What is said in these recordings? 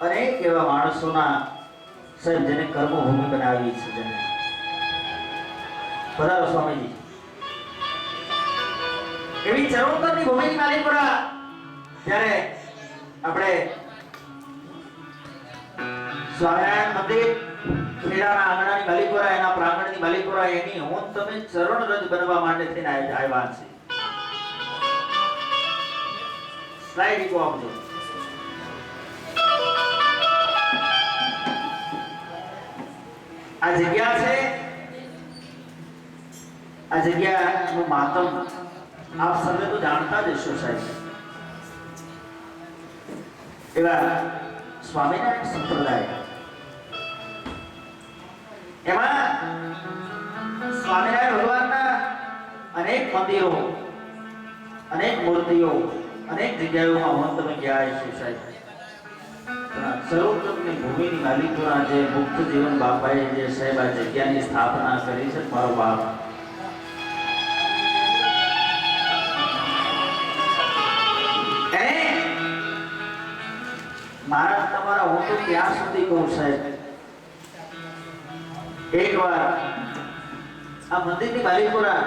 અનેક એવા માણસોના સાહેબ જેને કર્મભૂમિ બનાવી છે. જેને પધારો સ્વામીજી. એવી ચરોતરની ભૂમિની માલિકપુરા જ્યારે આપણે સ્વામિનારાયણ મંદિર ખેડાના આંગણાની માલિકપુરા, એના પ્રાંગણની માલિકપુરા, એની હું તમે ચરણ રજ બનવા માટે થઈને આવ્યા છે. સ્લાઇડ કો આપજો. આ જગ્યા છે, આ જગ્યાનું માતમ આપ સર્વે તો જાણતા જ હશો સાહેબ. એવા સ્વામિનારાયણ સંપ્રદાય, એમાં સ્વામિનારાયણ ભગવાનના અનેક મંદિરો, અનેક મૂર્તિઓ, અનેક જગ્યાઓમાં હું તમે ગયા છો સાહેબ. સર્વોત્તમની ભૂમિની માલિકપુરા જે મુક્ત જીવન બાપાએ જે સાહેબ આ જગ્યાની સ્થાપના કરી છે, મારો બાપ મારા તમારા હું તો ત્યાં સુધી કહું સાહેબ, એકવાર આ મંદિરની માલિકપુરા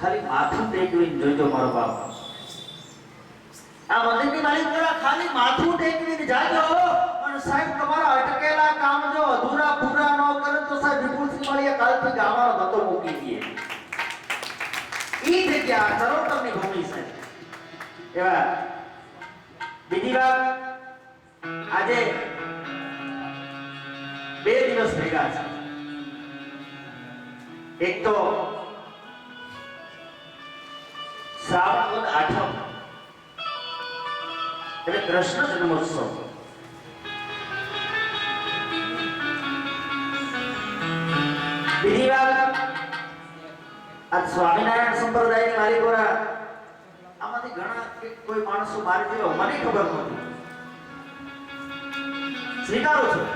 ખાલી માથું ટેકવીને જોજો મારો બાપ. આ મંદિરની માલિકપુરા ખાલી માથું ટેકવીને જાજો અને સાહેબ તમારા અટકેલા કામ જો અધૂરા પૂરા ન કરે તો સાહેબ વિપુલસિંહ વાળીએ કાલથી ગાવાનો ધંધો મૂકી દે. ઈ જગ્યા સરોવરની ભૂમિ છે. એવા બીજી વાત, આજે 2 દિવસ ભેગા છે. એક તો શ્રાવણ વદ આઠમ એટલે કૃષ્ણ જન્મોત્સવ. બીજી વાત, આ સ્વામિનારાયણ સંપ્રદાયની માલિકપુરા આમાંથી ઘણા કોઈ માણસો મારી જેવો મને ખબર નથી, સ્વીકારું છું,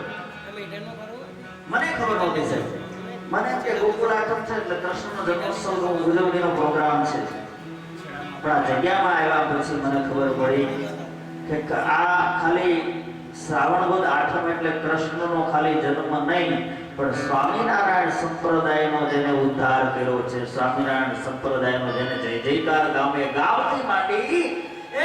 મને ખબર નહોતી સાહેબ. મને કે ગોકુળ આઠમ છે એટલે કૃષ્ણનો જન્મોત્સવનો ઉજવણીનો પ્રોગ્રામ છે. પણ આ જગ્યામાં આવ્યા પછી મને ખબર પડી કે આ ખાલી શ્રાવણ વદ આઠમ એટલે કૃષ્ણનો ખાલી જન્મ નહીં, પણ સ્વામિનારાયણ સંપ્રદાયનો જેને ઉદ્ધાર કર્યો છે, સ્વામિનારાયણ સંપ્રદાયનો જેને જય જયકાર ગામે ગામથી માંડી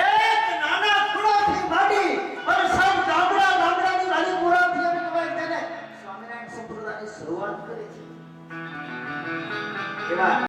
એક નાના ખૂણાથી માંડી અને સબ ગામડાની માલિકપુરાથી એમ કહેવાય તેને સ્વામિનારાયણ સંપ્રદાયની શરૂઆત કરી છે. એવા